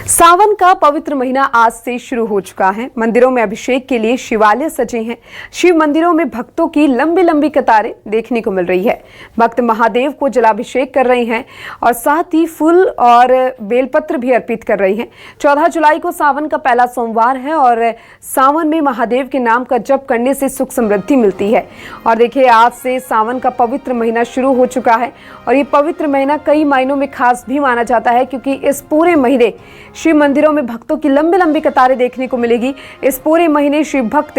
सावन का पवित्र महीना आज से शुरू हो चुका है। मंदिरों में अभिषेक के लिए शिवालय सजे हैं। शिव मंदिरों में भक्तों की लंबी लंबी कतारें देखने को मिल रही है। भक्त महादेव को जलाभिषेक कर रहे हैं और साथ ही फूल और बेलपत्र भी अर्पित कर रहे हैं। 14 जुलाई को सावन का पहला सोमवार है और सावन में महादेव के नाम का जप करने से सुख समृद्धि मिलती है। और देखिए, आज से सावन का पवित्र महीना शुरू हो चुका है और ये पवित्र महीना कई मायनों में खास भी माना जाता है, क्योंकि इस पूरे महीने शिव मंदिरों में भक्तों की लंबी लंबी कतारें देखने को मिलेगी। इस पूरे महीने शिव भक्त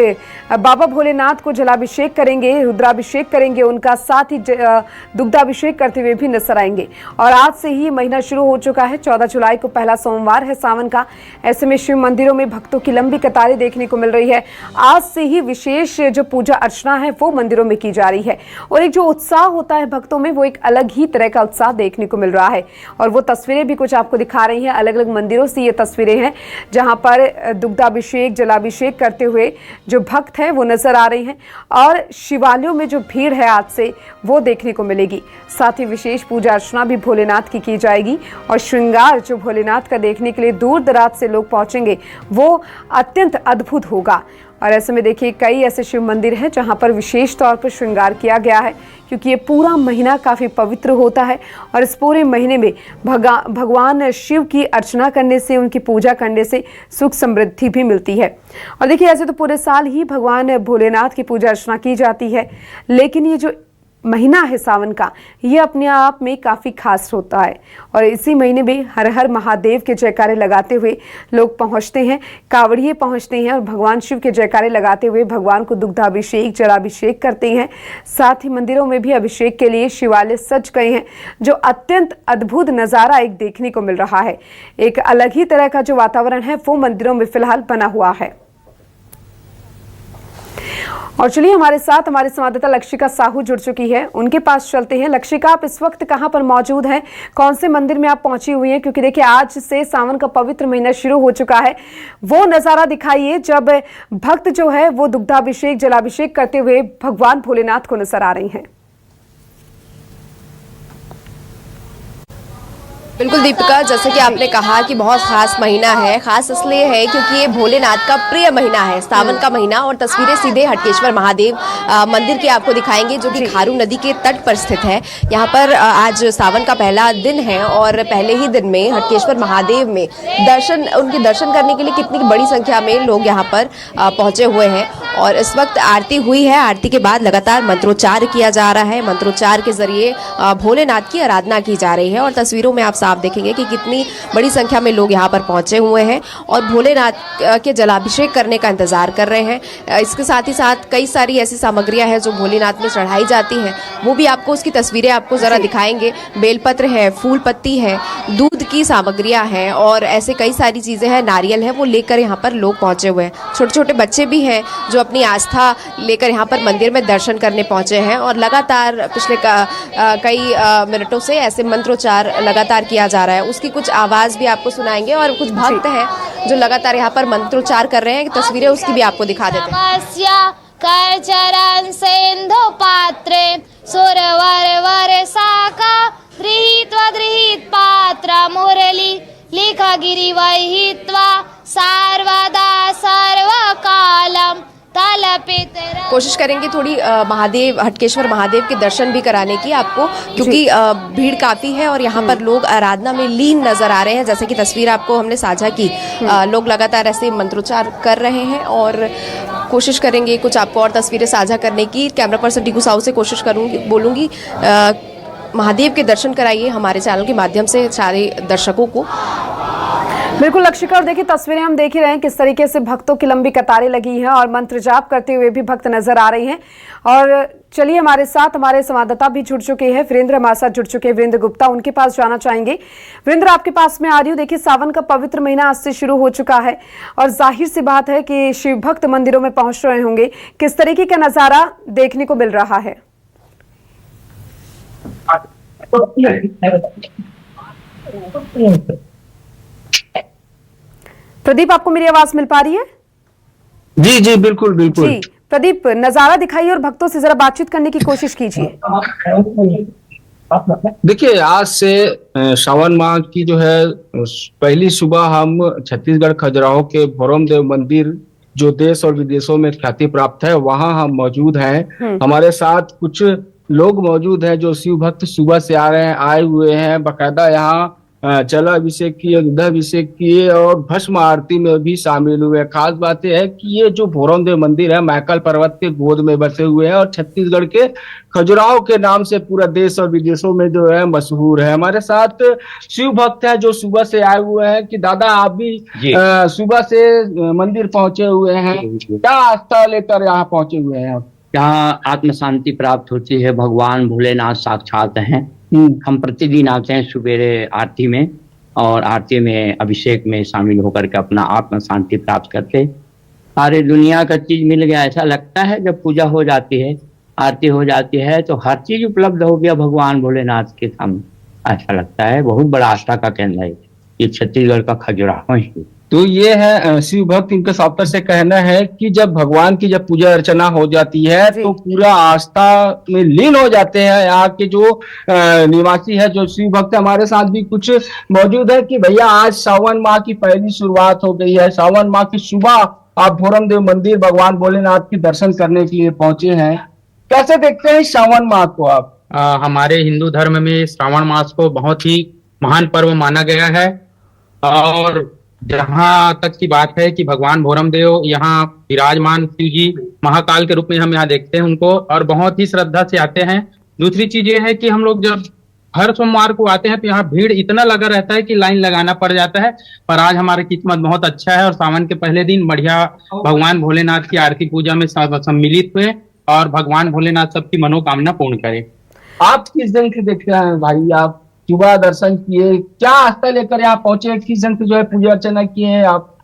बाबा भोलेनाथ को जलाभिषेक करेंगे, रुद्राभिषेक करेंगे, उनका साथ ही दुग्धाभिषेक करते हुए भी नजर आएंगे। और आज से ही महीना शुरू हो चुका है। 14 जुलाई को पहला सोमवार है सावन का। ऐसे में शिव मंदिरों में भक्तों की लंबी कतारें देखने को मिल रही है। आज से ही विशेष जो पूजा अर्चना है वो मंदिरों में की जा रही है और एक जो उत्साह होता है भक्तों में, वो एक अलग ही तरह का उत्साह देखने को मिल रहा है। और वो तस्वीरें भी कुछ आपको दिखा रही हैं। अलग अलग मंदिरों से ये तस्वीरें हैं जहां पर दुग्धाभिषेक, जलाभिषेक करते हुए जो भक्त हैं वो नजर आ रहे हैं। और शिवालयों में जो भीड़ है आज से वो देखने को मिलेगी। साथ ही विशेष पूजा अर्चना भी भोलेनाथ की जाएगी और श्रृंगार जो भोलेनाथ का देखने के लिए दूर दराज से लोग पहुंचेंगे वो अत्यंत अद्भुत होगा। और ऐसे में देखिए, कई ऐसे शिव मंदिर हैं जहां पर विशेष तौर पर श्रृंगार किया गया है, क्योंकि ये पूरा महीना काफ़ी पवित्र होता है। और इस पूरे महीने में भगवान शिव की अर्चना करने से, उनकी पूजा करने से सुख समृद्धि भी मिलती है। और देखिए, ऐसे तो पूरे साल ही भगवान भोलेनाथ की पूजा अर्चना की जाती है, लेकिन ये जो महीना है सावन का, ये अपने आप में काफ़ी खास होता है। और इसी महीने में हर हर महादेव के जयकारे लगाते हुए लोग पहुंचते हैं, कांवड़िए पहुंचते हैं और भगवान शिव के जयकारे लगाते हुए भगवान को दुग्धाभिषेक, जलाभिषेक करते हैं। साथ ही मंदिरों में भी अभिषेक के लिए शिवालय सज गए हैं, जो अत्यंत अद्भुत नज़ारा एक देखने को मिल रहा है। एक अलग ही तरह का जो वातावरण है वो मंदिरों में फिलहाल बना हुआ है। और चलिए, हमारे साथ हमारे संवाददाता लक्षिका साहू जुड़ चुकी है, उनके पास चलते हैं। लक्षिका, आप इस वक्त कहां पर मौजूद हैं? कौन से मंदिर में आप पहुंची हुई हैं? क्योंकि देखिए, आज से सावन का पवित्र महीना शुरू हो चुका है। वो नजारा दिखाइए जब भक्त जो है वो दुग्धाभिषेक, जलाभिषेक करते हुए भगवान भोलेनाथ को नजर आ रही हैं। बिल्कुल दीपिका, जैसे कि आपने कहा कि बहुत खास महीना है। खास इसलिए है क्योंकि ये भोलेनाथ का प्रिय महीना है, सावन का महीना। और तस्वीरें सीधे हटकेश्वर महादेव मंदिर की आपको दिखाएंगे, जो कि खारू नदी के तट पर स्थित है। यहाँ पर आज सावन का पहला दिन है और पहले ही दिन में हटकेश्वर महादेव में उनके दर्शन करने के लिए कितनी बड़ी संख्या में लोग यहाँ पर पहुंचे हुए हैं। और इस वक्त आरती हुई है। आरती के बाद लगातार मंत्रोच्चार किया जा रहा है। मंत्रोच्चार के जरिए भोलेनाथ की आराधना की जा रही है। और तस्वीरों में आप देखेंगे कि कितनी बड़ी संख्या में लोग यहाँ पर पहुंचे हुए हैं और भोलेनाथ के जलाभिषेक करने का इंतजार कर रहे हैं। इसके साथ ही साथ कई सारी ऐसी सामग्रियां हैं जो भोलेनाथ में चढ़ाई जाती हैं, वो भी आपको उसकी तस्वीरें आपको जरा दिखाएंगे। बेलपत्र है, फूल पत्ती है, दूध की सामग्रियां हैं और ऐसे कई सारी चीजें हैं, नारियल है, वो लेकर यहाँ पर लोग पहुंचे हुए हैं। छोटे छोटे बच्चे भी हैं जो अपनी आस्था लेकर यहाँ पर मंदिर में दर्शन करने पहुंचे हैं। और लगातार पिछले कई मिनटों से ऐसे मंत्रोच्चार लगातार किया जा रहा है, उसकी कुछ आवाज भी आपको सुनाएंगे। और कुछ भक्त हैं जो लगातार यहाँ पर मंत्रोच्चार कर रहे हैं, तस्वीरें उसकी भी आपको दिखा देते हैं। करचरण सिंधु पात्रे सुरवर वर साका गृहीत्वा गृहीत पात्र मुरली लिखा गिरि वहित्वा सर्वदा सर्वकालम। कोशिश करेंगे थोड़ी महादेव, हटकेश्वर महादेव के दर्शन भी कराने की आपको, क्योंकि भीड़ काफी है और यहाँ पर लोग आराधना में लीन नजर आ रहे हैं। जैसे कि तस्वीर आपको हमने साझा की, लोग लगातार ऐसे मंत्रोच्चार कर रहे हैं और कोशिश करेंगे कुछ आपको और तस्वीरें साझा करने की। कैमरा पर्सन टीकू साहू से कोशिश बोलूंगी महादेव के दर्शन कराइए हमारे चैनल के माध्यम से सारे दर्शकों को। बिल्कुल लक्षिका, और देखिए, तस्वीरें हम देख ही रहे हैं किस तरीके से भक्तों की लंबी कतारें लगी हैं और मंत्र जाप करते हुए भी भक्त नजर आ रही हैं। और चलिए, हमारे साथ हमारे संवाददाता भी जुड़ चुके हैं, वीरेंद्र हमारे साथ जुड़ चुके हैं, वीरेंद्र गुप्ता, उनके पास जाना चाहेंगे। वीरेंद्र, आपके पास में आ रही हूँ। देखिए, सावन का पवित्र महीना आज से शुरू हो चुका है और जाहिर सी बात है कि शिव भक्त मंदिरों में पहुंच रहे होंगे। किस तरीके का नजारा देखने को मिल रहा है? प्रदीप, आपको मेरी आवाज मिल पा रही है? जी जी, बिल्कुल बिल्कुल। जी प्रदीप, नजारा दिखाइए और भक्तों से जरा बातचीत करने की कोशिश कीजिए। देखिए, आज से श्रावण माह की जो है पहली सुबह हम छत्तीसगढ़ खजुराहो के भोरम देव मंदिर, जो देश और विदेशों में ख्याति प्राप्त है, वहां हम मौजूद हैं। हमारे साथ कुछ लोग मौजूद हैं जो शिव भक्त सुबह से आए हुए हैं। बाकायदा यहाँ जलाभिषेक किए, दुग्धाभिषेक किए और भस्म आरती में भी शामिल हुए। खास बात यह है कि ये जो भोरम देव मंदिर है, महाकाल पर्वत के गोद में बसे हुए हैं और छत्तीसगढ़ के खजुराहो के नाम से पूरा देश और विदेशों में जो है मशहूर है। हमारे साथ शिव भक्त है जो सुबह से आए हुए हैं। कि दादा, आप भी सुबह से मंदिर पहुंचे हुए हैं, क्या आस्था लेकर यहाँ पहुंचे हुए हैं? यहाँ आत्म शांति प्राप्त होती है। भगवान भोलेनाथ साक्षात हैं। हम प्रतिदिन आते हैं सुबेरे आरती में, और आरती में अभिषेक में शामिल होकर के अपना आत्म शांति प्राप्त करते। सारे दुनिया का चीज मिल गया, ऐसा लगता है। जब पूजा हो जाती है, आरती हो जाती है, तो हर चीज उपलब्ध हो गया भगवान भोलेनाथ के सामने, ऐसा लगता है। बहुत बड़ा आस्था का केंद्र है ये छत्तीसगढ़ का खजुराहो ही। तो ये है शिव भक्त, इनका साफ से कहना है कि जब भगवान की जब पूजा अर्चना हो जाती है तो पूरा आस्था में लीन हो जाते हैं। यहाँ के जो निवासी है, जो शिव भक्त, हमारे साथ भी कुछ मौजूद है। कि भैया, आज सावन माह की पहली शुरुआत हो गई है। सावन माह की सुबह आप भोरम देव मंदिर भगवान भोलेनाथ के दर्शन करने के लिए पहुंचे हैं। कैसे देखते हैं सावन माह को आप? हमारे हिंदू धर्म में श्रावण मास को बहुत ही महान पर्व माना गया है। और जहां तक की बात है कि भगवान भोरम देव यहाँ विराजमान शिव जी महाकाल के रूप में हम यहाँ देखते हैं उनको, और बहुत ही श्रद्धा से आते हैं। दूसरी चीज ये है कि हम लोग जब हर सोमवार को आते हैं तो यहाँ भीड़ इतना लगा रहता है कि लाइन लगाना पड़ जाता है। पर आज हमारी किस्मत बहुत अच्छा है और सावन के पहले दिन बढ़िया भगवान भोलेनाथ की आरती पूजा में सम्मिलित हुए, और भगवान भोलेनाथ सबकी मनोकामना पूर्ण करे। आप किस दिन से देखते हैं भाई? आप सुबह दर्शन किए, क्या आस्था लेकर यहाँ पहुंचे? किस दिन से जो है पूजा अर्चना किए हैं आप?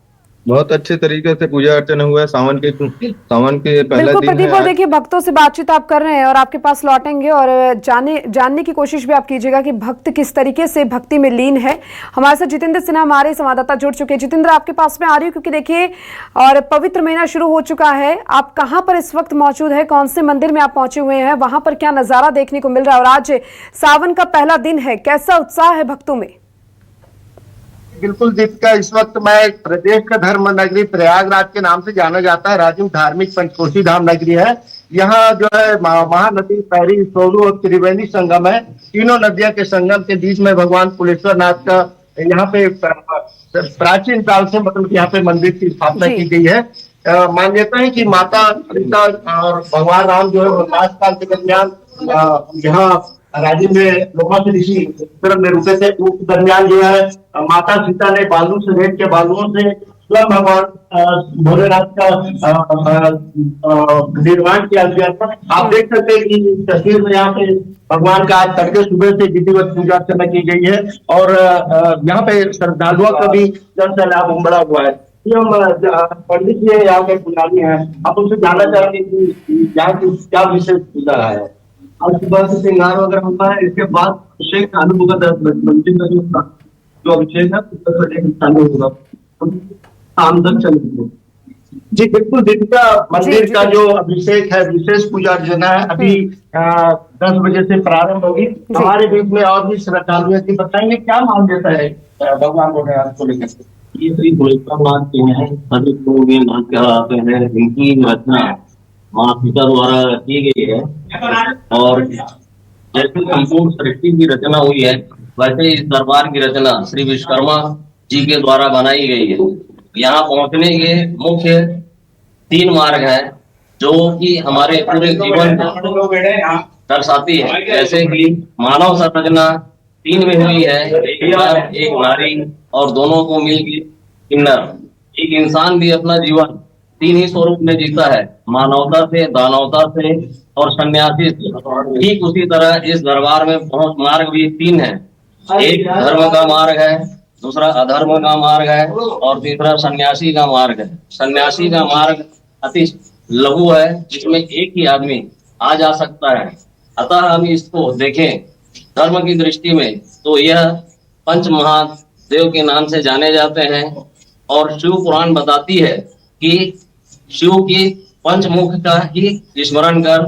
बहुत अच्छे तरीके से पूजा अर्चना हुआ है। सावन के पहला बिल्कुल दिन प्रदीप, है। और देखिए, भक्तों से बातचीत आप कर रहे हैं और आपके पास लौटेंगे, और जानने की कोशिश भी आप कीजिएगा कि भक्त किस तरीके से भक्ति में लीन है। हमारे साथ जितेंद्र सिन्हा, हमारे संवाददाता, जुड़ चुके हैं। जितेंद्र, आपके पास में आ रही हूँ क्योंकि देखिए, और पवित्र महीना शुरू हो चुका है। आप कहाँ पर इस वक्त मौजूद है? कौन से मंदिर में आप पहुंचे हुए हैं? वहां पर क्या नजारा देखने को मिल रहा है? और आज सावन का पहला दिन है, कैसा उत्साह है भक्तों में? बिल्कुल दीपिका, इस वक्त मैं प्रदेश का धर्म नगरी प्रयागराज के नाम से जाना जाता है, राजू धार्मिक पंचकोशी धाम नगरी है। यहाँ जो है महानदी, पैरी, सोलू और त्रिवेणी संगम है। तीनों नदियों के संगम के बीच में भगवान कुलेश्वर नाथ का यहाँ पे प्राचीन काल से मतलब यहाँ पे मंदिर की स्थापना की गई है। मान्यता है कि माता सीता और भगवान राम जो है वनवास काल के दरमियान यहाँ राज्य में लोहा से ऋषि में रुके थे। उस दरमियान जो है माता सीता ने बालू से, रेत के बालुओं से स्वयं भगवान भोलेनाथ का निर्माण किया गया था। आप देख सकते हैं कि तस्वीर में यहाँ पे भगवान का आज तड़के सुबह से विधिवत पूजा अर्चना की गई है, और यहाँ पे श्रद्धालुओं का भी जन सैलाब उमड़ा हुआ है। पंडित जी यहाँ के पुजारी हैं, आप उनसे जानना चाहेंगे कि यहाँ की क्या विशेष पूजा है? आज सुबह से श्रृंगार वगैरह होता है, इसके बाद अभिषेक चालू होगा। मंदिर का जो अभिषेक है चालू होगा, शाम तक चलेगा। जी बिल्कुल, दीपिका, मंदिर का जो अभिषेक है, विशेष पूजा अर्चना है, अभी 10 बजे से प्रारंभ होगी। हमारे बीच में और भी श्रद्धालु जी बताएंगे क्या मान्यता है भगवान भोलेनाथ को लेकर। ये श्री भोलेनाथ के हैं, सभी लोग ये नाथ कहलाते हैं। इनकी रचना माँ सीता द्वारा की गई है, और जैसे संपूर्ण सृष्टि की रचना हुई है, वैसे इस दरबार की रचना श्री विश्वकर्मा जी के द्वारा बनाई गई है। यहाँ पहुंचने के मुख्य 3 मार्ग हैं, जो कि हमारे पूरे जीवन दर्शाती है। जैसे कि मानव संरचना 3 में हुई है, एक नारी और दोनों को मिलकर किन्नर। एक इंसान भी अपना जीवन 3 ही स्वरूप में जीता है, मानवता से, दानवता से और सन्यासी से। ठीक उसी तरह इस दरबार में पहुंच मार्ग भी 3 है। एक धर्म का मार्ग है, दूसरा अधर्म का मार्ग है, और तीसरा सन्यासी का मार्ग है। सन्यासी का मार्ग अति लघु है, जिसमें एक ही आदमी आ जा सकता है। अतः हम इसको देखें धर्म की दृष्टि में तो यह पंच महादेव के नाम से जाने जाते हैं। और शिव पुराण बताती है कि शिव की पंचमुख का ही स्मरण कर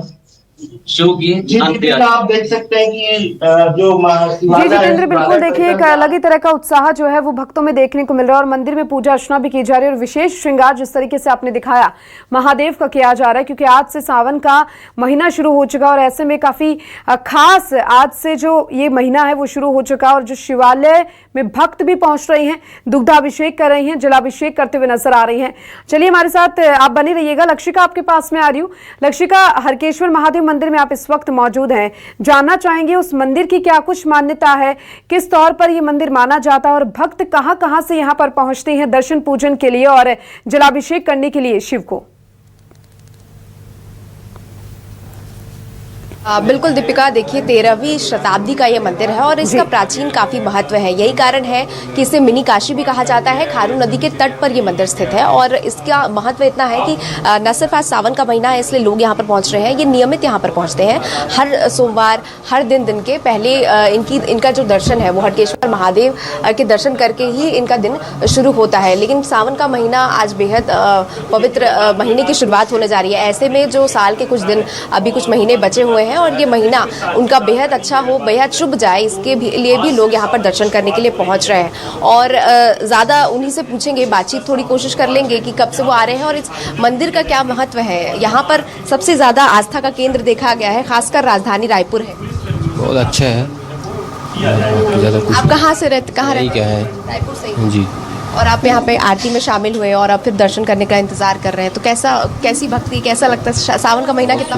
शिव की आप देख सकते हैं कि जो जी जितेंद्र, बिल्कुल देखिए एक अलग ही तरह का उत्साह जो है वो भक्तों में देखने को मिल रहा है और मंदिर में पूजा अर्चना भी की जा रही है और विशेष श्रृंगार जिस तरीके से आपने दिखाया महादेव का किया जा रहा है, क्योंकि आज से सावन का महीना शुरू हो चुका और ऐसे में काफी खास आज से जो ये महीना है वो शुरू हो चुका और जो शिवालय में भक्त भी पहुंच रहे हैं, दुग्धाभिषेक कर रही हैं, जलाभिषेक करते हुए नजर आ रही हैं। चलिए हमारे साथ आप बने रहिएगा। लक्षिका आपके पास में आ रही हूँ। लक्षिका, हरकेश्वर महादेव मंदिर में आप इस वक्त मौजूद हैं, जानना चाहेंगे उस मंदिर की क्या कुछ मान्यता है, किस तौर पर ये मंदिर माना जाता है और भक्त कहां से यहाँ पर पहुंचते हैं दर्शन पूजन के लिए और जलाभिषेक करने के लिए शिव को? बिल्कुल दीपिका, देखिए 13वीं शताब्दी का ये मंदिर है और इसका प्राचीन काफी महत्व है। यही कारण है कि इसे मिनी काशी भी कहा जाता है। खारू नदी के तट पर ये मंदिर स्थित है और इसका महत्व इतना है कि न सिर्फ आज सावन का महीना है इसलिए लोग यहाँ पर पहुंच रहे हैं, ये नियमित यहाँ पर पहुंचते हैं। हर सोमवार हर दिन के पहले इनका जो दर्शन है वो हटकेश्वर महादेव के दर्शन करके ही इनका दिन शुरू होता है। लेकिन सावन का महीना आज बेहद पवित्र महीने की शुरुआत होने जा रही है। ऐसे में जो साल के कुछ दिन अभी कुछ महीने बचे हुए हैं और ये महीना उनका बेहद अच्छा हो, बेहद शुभ जाए, इसके लिए भी लोग यहाँ पर दर्शन करने के लिए पहुँच रहे हैं। और ज़्यादा उन्हीं से पूछेंगे, बातचीत थोड़ी कोशिश कर लेंगे कि कब से वो आ रहे हैं और इस मंदिर का क्या महत्व है। यहाँ पर सबसे ज़्यादा आस्था का केंद्र देखा गया है, खासकर राजधानी रायपुर है। बहुत अच्छा है। आप कहाँ से रहते, कहाँ रहते क्या है? रायपुर से जी। और आप यहाँ पे आरती में शामिल हुए और अब फिर दर्शन करने का इंतजार कर रहे हैं, तो कैसी भक्ति, कैसा लगता है? सावन का महीना कितना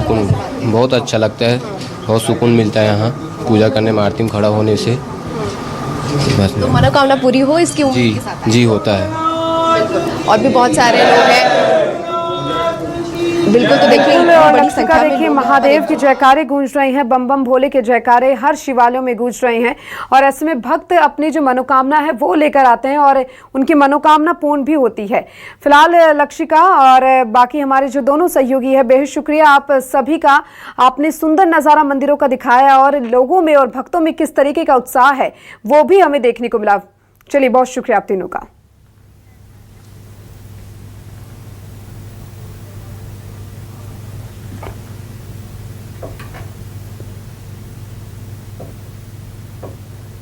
बहुत अच्छा लगता है, बहुत सुकून मिलता है यहाँ पूजा करने में, आरती में खड़ा होने से। बस तो मनोकामना पूरी हो इसकी उम्मीद के साथ? जी होता है। बिल्कुल, और भी बहुत सारे लोग हैं। बिल्कुल, तो देखिए बड़ी संख्या में देखिए महादेव की जयकारे गूंज रहे हैं, बम बम भोले के जयकारे हर शिवालयों में गूंज रहे हैं और ऐसे में भक्त अपनी जो मनोकामना है वो लेकर आते हैं और उनकी मनोकामना पूर्ण भी होती है। फिलहाल लक्षिका और बाकी हमारे जो दोनों सहयोगी है, बेहद शुक्रिया आप सभी का। आपने सुंदर नज़ारा मंदिरों का दिखाया और लोगों में और भक्तों में किस तरीके का उत्साह है वो भी हमें देखने को मिला। चलिए बहुत शुक्रिया आप तीनों का।